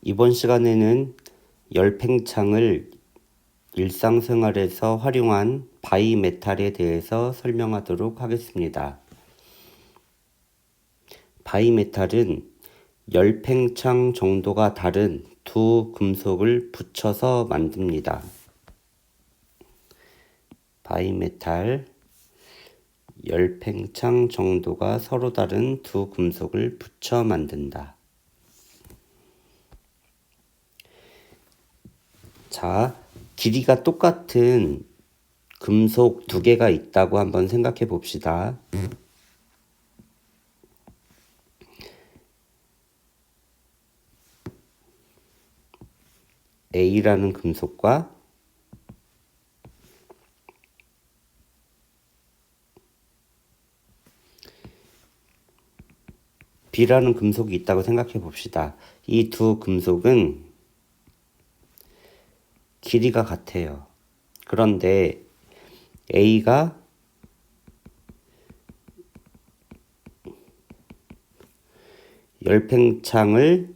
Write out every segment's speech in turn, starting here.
이번 시간에는 열팽창을 일상생활에서 활용한 바이메탈에 대해서 설명하도록 하겠습니다. 바이메탈은 열팽창 정도가 다른 두 금속을 붙여서 만듭니다. 바이메탈, 열팽창 정도가 서로 다른 두 금속을 붙여 만든다. 자, 길이가 똑같은 금속 두 개가 있다고 한번 생각해 봅시다. A라는 금속과 B라는 금속이 있다고 생각해 봅시다. 이 두 금속은 길이가 같아요. 그런데 A가 열팽창을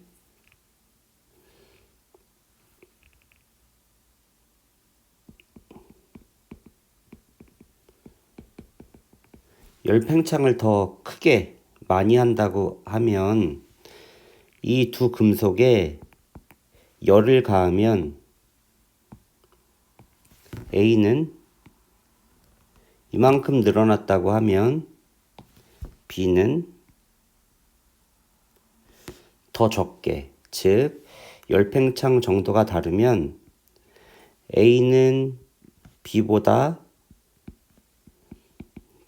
더 크게 많이 한다고 하면 이 두 금속에 열을 가하면 A는 이만큼 늘어났다고 하면 B는 더 적게, 즉 열팽창 정도가 다르면 A는 B보다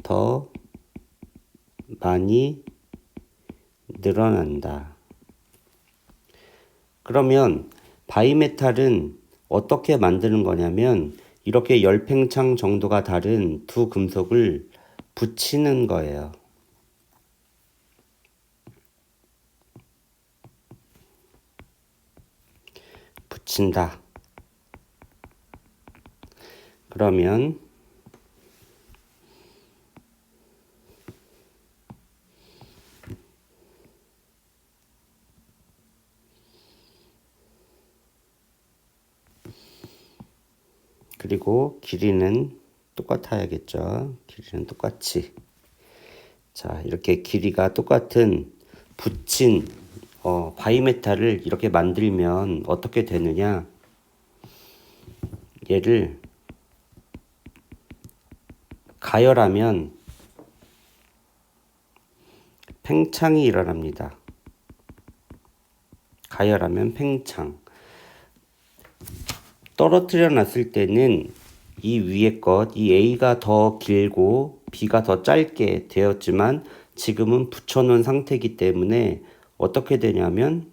더 많이 늘어난다. 그러면 바이메탈은 어떻게 만드는 거냐면 이렇게 열팽창 정도가 다른 두 금속을 붙이는 거예요. 붙인다. 그러면 그리고 길이는 똑같아야겠죠. 길이는 똑같이. 자, 이렇게 길이가 똑같은 붙인 바이메탈을 이렇게 만들면 어떻게 되느냐? 얘를 가열하면 팽창이 일어납니다. 가열하면 팽창. 떨어뜨려 놨을 때는 이 위에 것, 이 A가 더 길고 B가 더 짧게 되었지만 지금은 붙여놓은 상태이기 때문에 어떻게 되냐면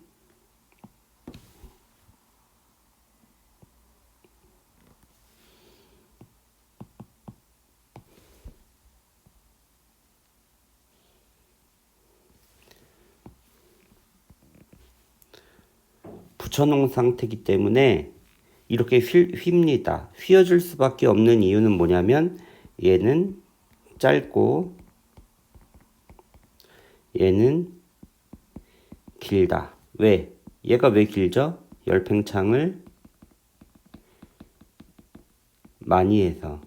붙여놓은 상태이기 때문에 이렇게 휩니다. 휘어질 수밖에 없는 이유는 뭐냐면 얘는 짧고 얘는 길다. 왜? 얘가 왜 길죠? 열팽창을 많이 해서.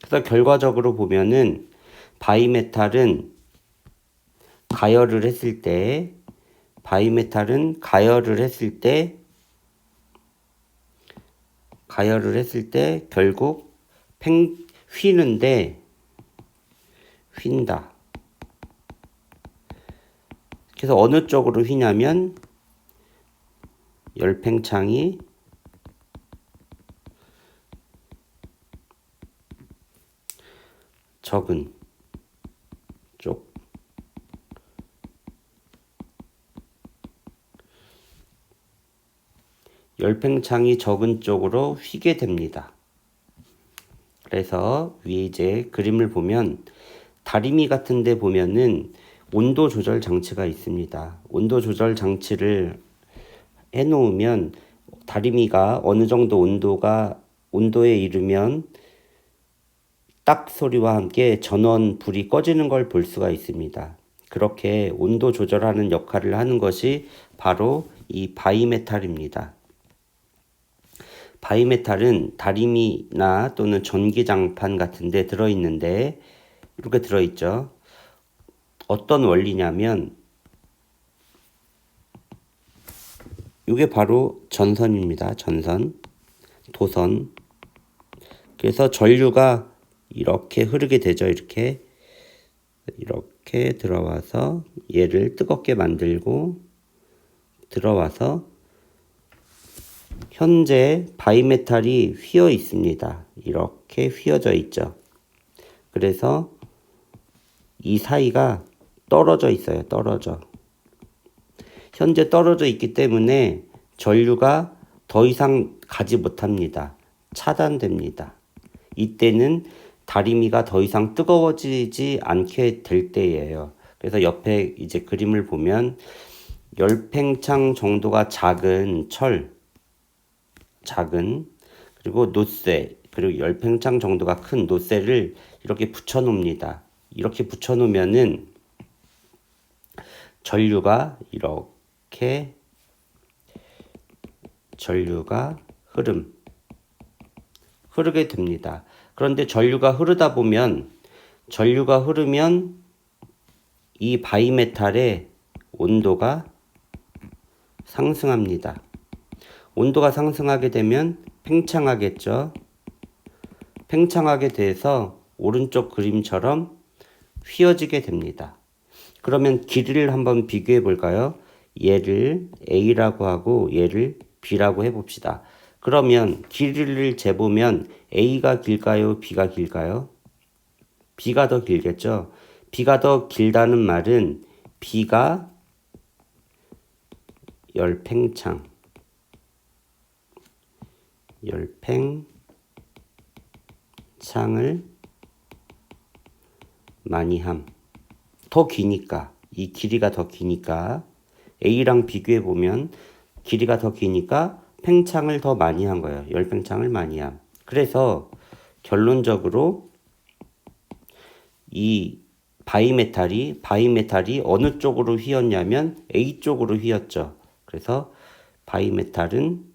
그래서 결과적으로 보면은 바이메탈은 가열을 했을 때 결국 휜다. 그래서 어느 쪽으로 휘냐면 열팽창이 적은 쪽. 열팽창이 적은 쪽으로 휘게 됩니다. 그래서 위에 이제 그림을 보면 다리미 같은 데 보면은 온도 조절 장치가 있습니다. 온도 조절 장치를 해 놓으면 다리미가 어느 정도 온도에 이르면 딱 소리와 함께 전원 불이 꺼지는 걸 볼 수가 있습니다. 그렇게 온도 조절하는 역할을 하는 것이 바로 이 바이메탈입니다. 바이메탈은 다리미나 또는 전기장판 같은 데 들어있는데 이렇게 들어있죠. 어떤 원리냐면 이게 바로 전선입니다. 전선, 도선. 그래서 전류가 이렇게 흐르게 되죠. 이렇게 들어와서 얘를 뜨겁게 만들고 들어와서 현재 바이메탈이 휘어 있습니다. 이렇게 휘어져 있죠. 그래서 이 사이가 떨어져 있어요. 현재 떨어져 있기 때문에 전류가 더 이상 가지 못합니다. 차단됩니다. 이때는 다리미가 더 이상 뜨거워지지 않게 될 때예요. 그래서 옆에 이제 그림을 보면 열팽창 정도가 작은 그리고 노쇠, 그리고 열팽창 정도가 큰 노쇠를 이렇게 붙여 놓습니다. 이렇게 붙여 놓으면은 전류가 흐르게 됩니다. 그런데 전류가 흐르면 이 바이메탈의 온도가 상승합니다. 온도가 상승하게 되면 팽창하겠죠. 팽창하게 돼서 오른쪽 그림처럼 휘어지게 됩니다. 그러면 길이를 한번 비교해 볼까요? 얘를 A라고 하고 얘를 B라고 해봅시다. 그러면 길이를 재보면 A가 길까요? B가 길까요? B가 더 길겠죠? B가 더 길다는 말은 B가 열팽창을 많이 더 기니까, 이 길이가 더 기니까 A랑 비교해 보면 길이가 더 기니까 팽창을 더 많이 한 거예요. 열팽창을 많이 함. 그래서 결론적으로 이 바이메탈이 어느 쪽으로 휘었냐면 A 쪽으로 휘었죠. 그래서 바이메탈은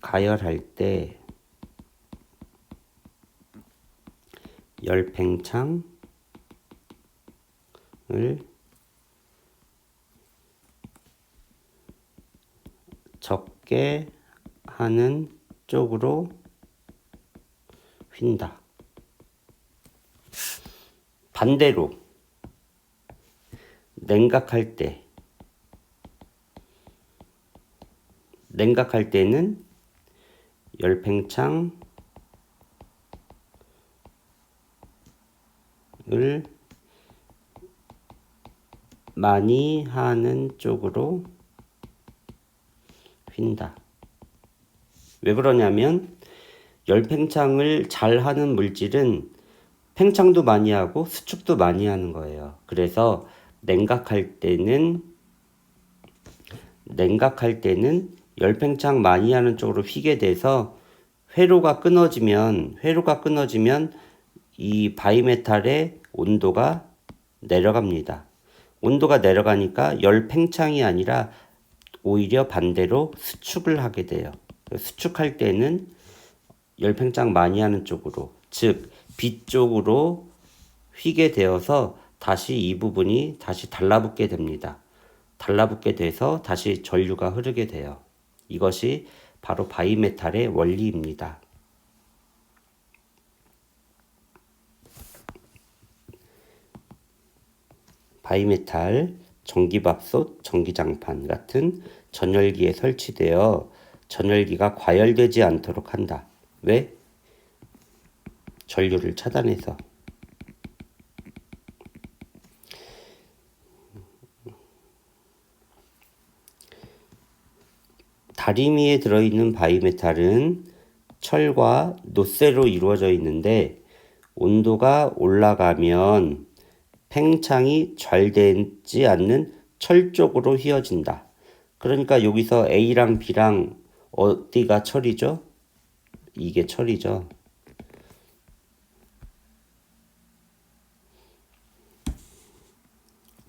가열할 때 열팽창을 적게 하는 쪽으로 휜다. 반대로 냉각할 때는 열팽창을 많이 하는 쪽으로 휜다. 왜 그러냐면 열팽창을 잘 하는 물질은 팽창도 많이 하고 수축도 많이 하는 거예요. 그래서 냉각할 때는 열팽창 많이 하는 쪽으로 휘게 돼서 회로가 끊어지면 이 바이메탈의 온도가 내려갑니다. 온도가 내려가니까 열팽창이 아니라 오히려 반대로 수축을 하게 돼요. 수축할 때는 열팽창 많이 하는 쪽으로, 즉 B 쪽으로 휘게 되어서 다시 이 부분이 다시 달라붙게 됩니다. 달라붙게 돼서 다시 전류가 흐르게 돼요. 이것이 바로 바이메탈의 원리입니다. 바이메탈, 전기밥솥, 전기장판 같은 전열기에 설치되어 전열기가 과열되지 않도록 한다. 왜? 전류를 차단해서. 다리미에 들어있는 바이메탈은 철과 노쇠로 이루어져 있는데 온도가 올라가면 팽창이 잘 되지 않는 철 쪽으로 휘어진다. 그러니까 여기서 A랑 B랑 어디가 철이죠? 이게 철이죠.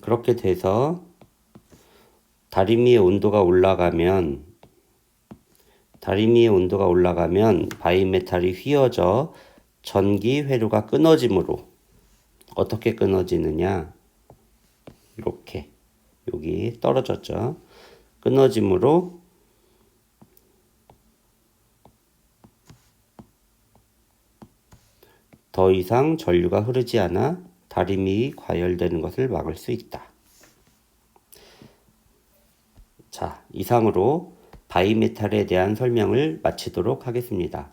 그렇게 돼서 다리미의 온도가 올라가면 바이메탈이 휘어져 전기 회로가 끊어지므로 어떻게 끊어지느냐? 이렇게 여기 떨어졌죠. 끊어지므로 더 이상 전류가 흐르지 않아 다리미 과열되는 것을 막을 수 있다. 자, 이상으로 바이메탈에 대한 설명을 마치도록 하겠습니다.